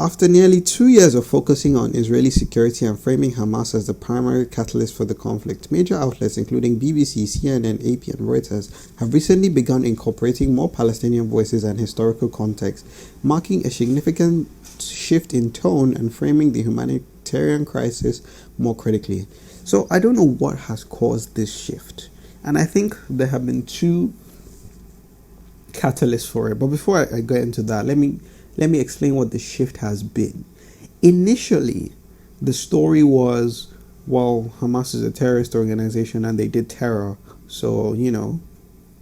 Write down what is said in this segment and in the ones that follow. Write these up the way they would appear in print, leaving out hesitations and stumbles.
After nearly 2 years of focusing on Israeli security and framing Hamas as the primary catalyst for the conflict, major outlets including BBC, CNN, AP, and Reuters have recently begun incorporating more Palestinian voices and historical context, marking a significant shift in tone and framing the humanitarian crisis more critically. So I don't know what has caused this shift, and I think there have been two catalysts for it. But before I get into that, let me explain what the shift has been. Initially, the story was, well, Hamas is a terrorist organization and they did terror, so,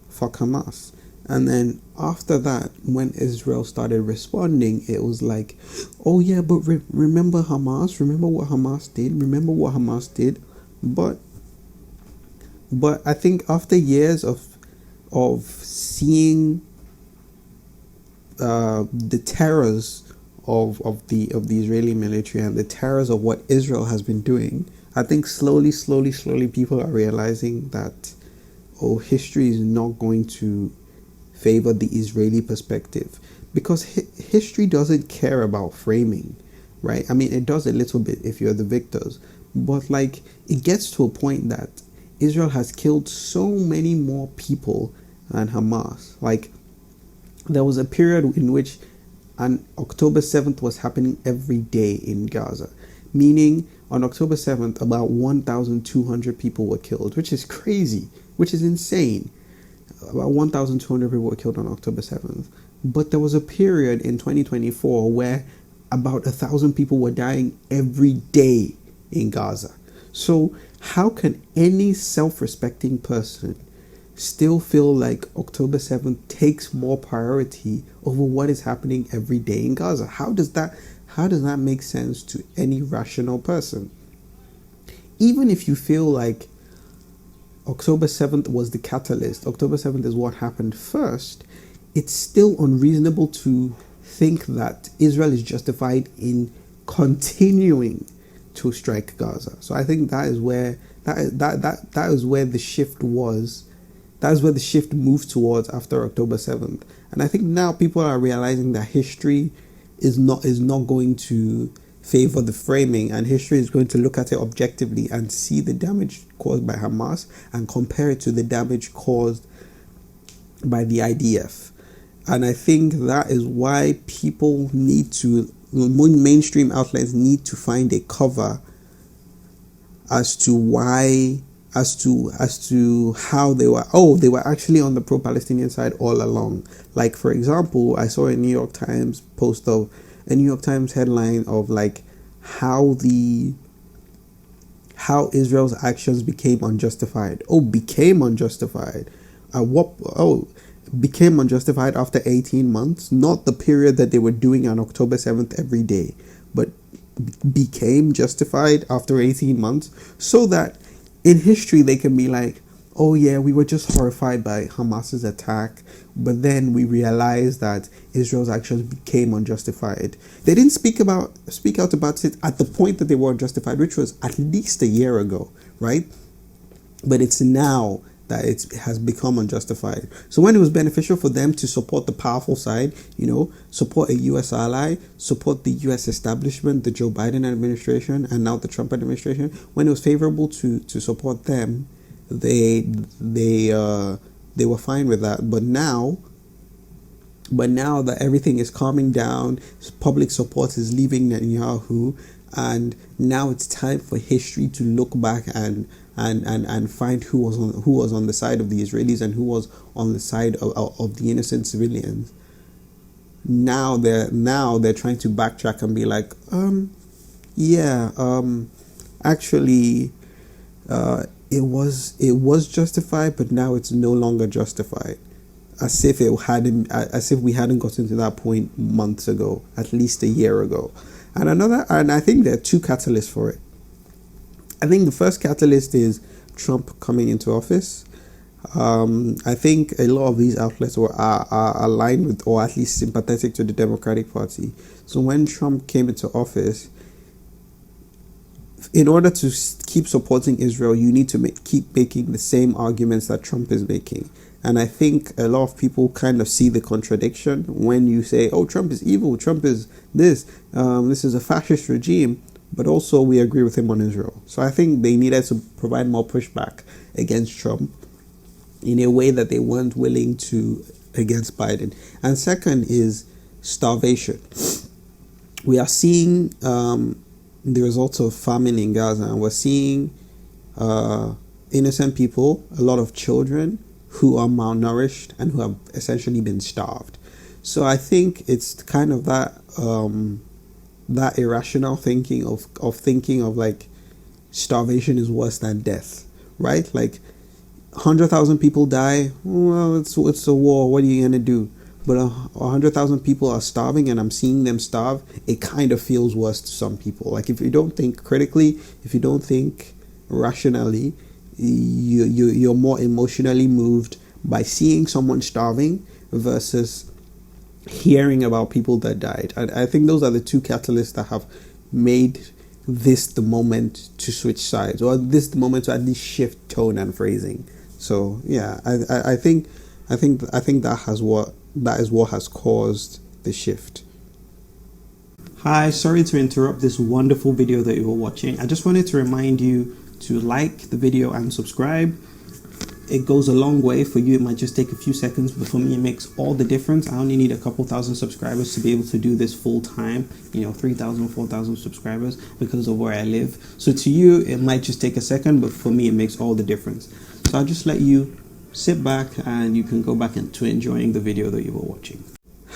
fuck Hamas. And then after that, when Israel started responding, it was like, oh yeah, but remember Hamas? Remember what Hamas did? Remember what Hamas did? But I think after years of seeing the terrors of the Israeli military and the terrors of what Israel has been doing, I think slowly people are realizing that, history is not going to favor the Israeli perspective, because history doesn't care about framing, right? I mean, it does a little bit if you're the victors, but it gets to a point that Israel has killed so many more people than Hamas. There was a period in which on October 7th was happening every day in Gaza, meaning on October 7th, about 1,200 people were killed, which is crazy, which is insane. About 1,200 people were killed on October 7th. But there was a period in 2024 where about 1,000 people were dying every day in Gaza. So how can any self-respecting person still feel like October 7th takes more priority over what is happening every day in Gaza? How does that make sense to any rational person? Even if you feel like October 7th was the catalyst, October 7th is what happened first, it's still unreasonable to think that Israel is justified in continuing to strike Gaza. So I think that is where the shift was. That is where the shift moved towards after October 7th. And I think now people are realizing that history is not going to favor the framing, and history is going to look at it objectively and see the damage caused by Hamas and compare it to the damage caused by the IDF. And I think that is why people mainstream outlets need to find a cover as to how they were actually on the pro-Palestinian side all along. Like, for example, I saw a New York Times headline of how Israel's actions became unjustified. Became unjustified. Became unjustified after 18 months, not the period that they were doing on October 7th every day, but became justified after 18 months, so that in history they can be like, oh yeah, we were just horrified by Hamas's attack, but then we realized that Israel's actions became unjustified. They didn't speak out about it at the point that they were unjustified, which was at least a year ago, right? But it's now that it has become unjustified. So when it was beneficial for them to support the powerful side, support a U.S. ally, support the U.S. establishment, the Joe Biden administration, and now the Trump administration, when it was favorable to support them, they were fine with that. But now that everything is calming down, public support is leaving Netanyahu, and now it's time for history to look back and find who was on the side of the Israelis and who was on the side of the innocent civilians. Now they're trying to backtrack and be like, actually, it was justified, but now it's no longer justified. As if we hadn't gotten to that point months ago, at least a year ago. And I think there are two catalysts for it. I think the first catalyst is Trump coming into office. I think a lot of these outlets are aligned with, or at least sympathetic to, the Democratic Party. So when Trump came into office, in order to keep supporting Israel, you need to keep making the same arguments that Trump is making. And I think a lot of people kind of see the contradiction when you say, oh, Trump is evil, Trump is this is a fascist regime, but also we agree with him on Israel. So I think they needed to provide more pushback against Trump in a way that they weren't willing to against Biden. And second is starvation. We are seeing the results of famine in Gaza, and we're seeing innocent people, a lot of children who are malnourished and who have essentially been starved. So I think it's kind of that that irrational thinking of thinking of like starvation is worse than death, right? Like 100,000 people die. Well, it's a war. What are you gonna do? But 100,000 people are starving, and I'm seeing them starve. It kind of feels worse to some people. Like if you don't think critically, if you don't think rationally, you're more emotionally moved by seeing someone starving versus hearing about people that died. I think those are the two catalysts that have made this the moment to switch sides, or this the moment to at least shift tone and phrasing. So yeah, I think that is what has caused the shift. Hi, sorry to interrupt this wonderful video that you were watching. I just wanted to remind you to like the video and subscribe. It goes a long way. For you, it might just take a few seconds, but for me, it makes all the difference. I only need a couple thousand subscribers to be able to do this full time, 3,000, 4,000 subscribers because of where I live. So to you, it might just take a second, but for me, it makes all the difference. So I'll just let you sit back and you can go back into enjoying the video that you were watching.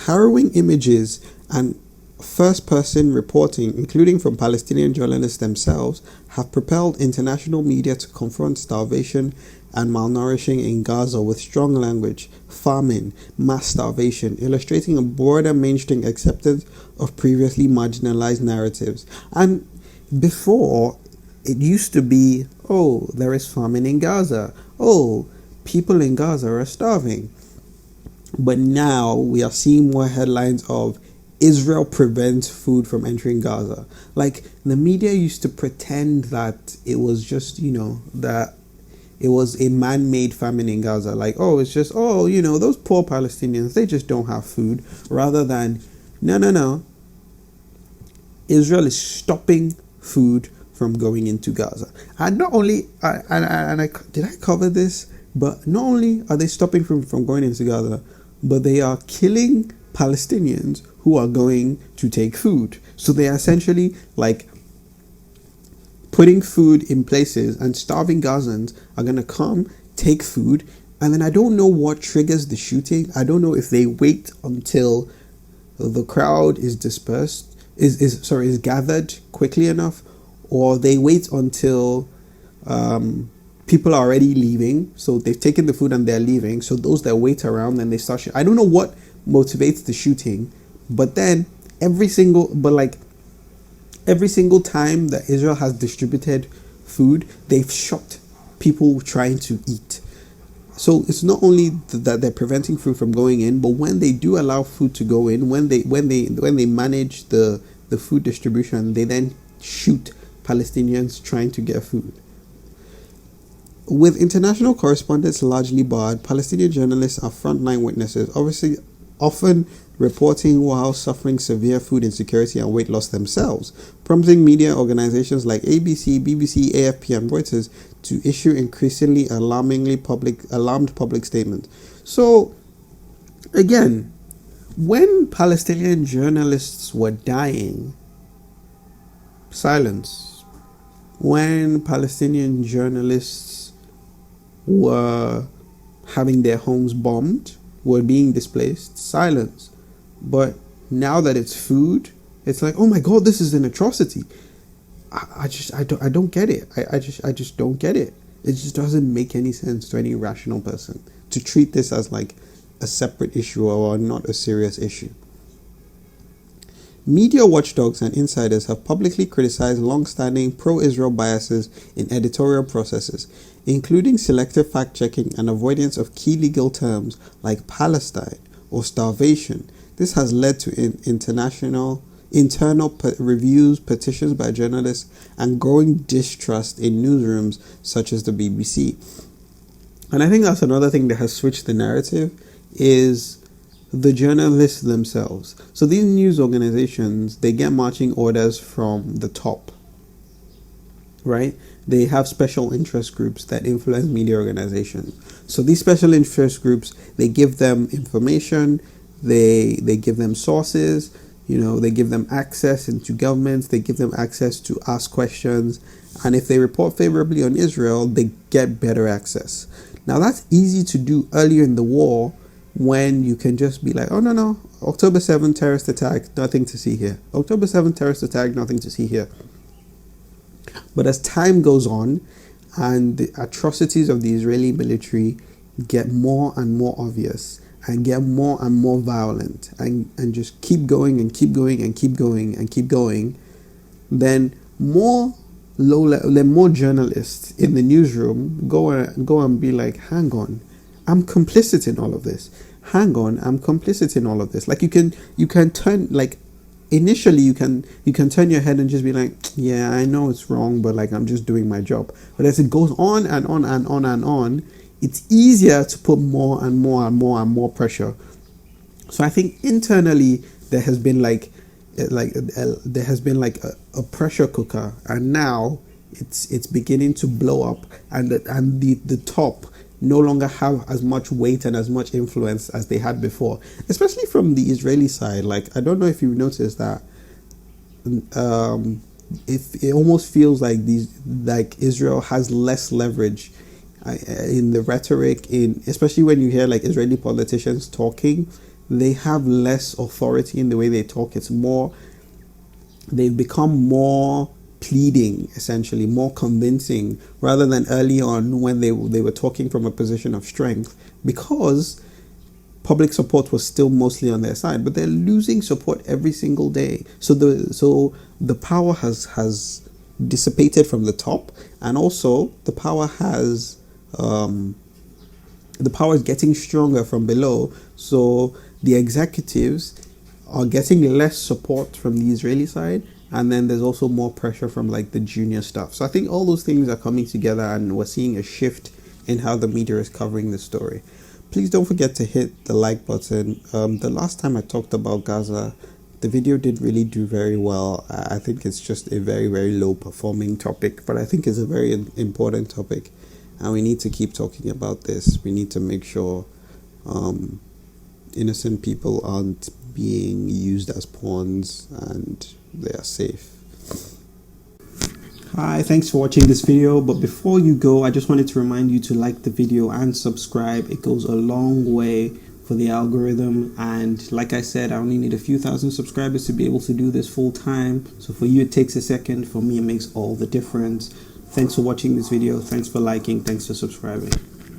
Harrowing images and first-person reporting, including from Palestinian journalists themselves, have propelled international media to confront starvation and malnourishing in Gaza with strong language, famine, mass starvation, illustrating a broader mainstream acceptance of previously marginalized narratives. And before, it used to be, oh, there is famine in Gaza. Oh, people in Gaza are starving. But now we are seeing more headlines of Israel prevents food from entering Gaza. Like the media used to pretend that it was just, that it was a man-made famine in Gaza. Like, oh, it's just, those poor Palestinians, they just don't have food. Rather than, no. Israel is stopping food from going into Gaza. And not only, did I cover this? But not only are they stopping from going into Gaza, but they are killing Palestinians who are going to take food. So they are essentially like putting food in places, and starving Gazans are going to come, take food, and then I don't know what triggers the shooting. I don't know if they wait until the crowd is dispersed, is gathered quickly enough, or they wait until people are already leaving. So they've taken the food and they're leaving. So those that wait around, then they start shooting. I don't know what motivates the shooting, but then every single time that Israel has distributed food, they've shot people trying to eat. So it's not only that they're preventing food from going in, but when they do allow food to go in, when they manage the food distribution, they then shoot Palestinians trying to get food. With international correspondents largely barred, Palestinian journalists are frontline witnesses, obviously often reporting while suffering severe food insecurity and weight loss themselves, prompting media organizations like ABC, BBC, AFP, and Reuters to issue increasingly alarmed public statements. So, again, when Palestinian journalists were dying, silence. When Palestinian journalists were having their homes bombed, were being displaced, silence. But now that it's food, it's like, oh my God, this is an atrocity. I don't get it. I just don't get it. It just doesn't make any sense to any rational person to treat this as like a separate issue or not a serious issue. Media watchdogs and insiders have publicly criticized long-standing pro-Israel biases in editorial processes, including selective fact-checking and avoidance of key legal terms like Palestine or starvation. This has led to internal reviews, petitions by journalists, and growing distrust in newsrooms such as the BBC. And I think that's another thing that has switched the narrative is the journalists themselves. So these news organizations, they get marching orders from the top, right? They have special interest groups that influence media organizations. So these special interest groups, they give them information, they give them sources, they give them access into governments, they give them access to ask questions, and if they report favorably on Israel, they get better access. Now that's easy to do earlier in the war when you can just be like, oh no, October 7th terrorist attack, nothing to see here. October 7th terrorist attack, nothing to see here. But as time goes on and the atrocities of the Israeli military get more and more obvious and get more and more violent and just keep going and keep going and keep going and keep going, then more journalists in the newsroom go and be like, hang on, I'm complicit in all of this. Hang on, I'm complicit in all of this. Like you can turn, like, initially you can turn your head and just be like, yeah, I know it's wrong, but like I'm just doing my job. But as it goes on and on and on and on, it's easier to put more and more and more and more pressure. So I think internally there has been like a pressure cooker, and now it's beginning to blow up, and the top no longer have as much weight and as much influence as they had before, especially from the Israeli side. Like, I don't know if you've noticed that it almost feels like Israel has less leverage in the rhetoric, especially when you hear like Israeli politicians talking, they have less authority in the way they talk. It's more, they've become more pleading, essentially more convincing, rather than early on when they were talking from a position of strength, because public support was still mostly on their side. But they're losing support every single day. So the power has dissipated from the top, and also the power is getting stronger from below. So the executives are getting less support from the Israeli side, and then there's also more pressure from like the junior stuff. So I think all those things are coming together, and we're seeing a shift in how the media is covering the story. Please don't forget to hit the like button. The last time I talked about Gaza, the video didn't really do very well. I think it's just a very, very low performing topic, but I think it's a very important topic, and we need to keep talking about this. We need to make sure innocent people aren't being used as pawns and they are safe. Hi, thanks for watching this video, but before you go, I just wanted to remind you to like the video and subscribe. It goes a long way for the algorithm, and like I said, I only need a few thousand subscribers to be able to do this full time. So for you it takes a second, for me it makes all the difference. Thanks for watching this video, thanks for liking, thanks for subscribing.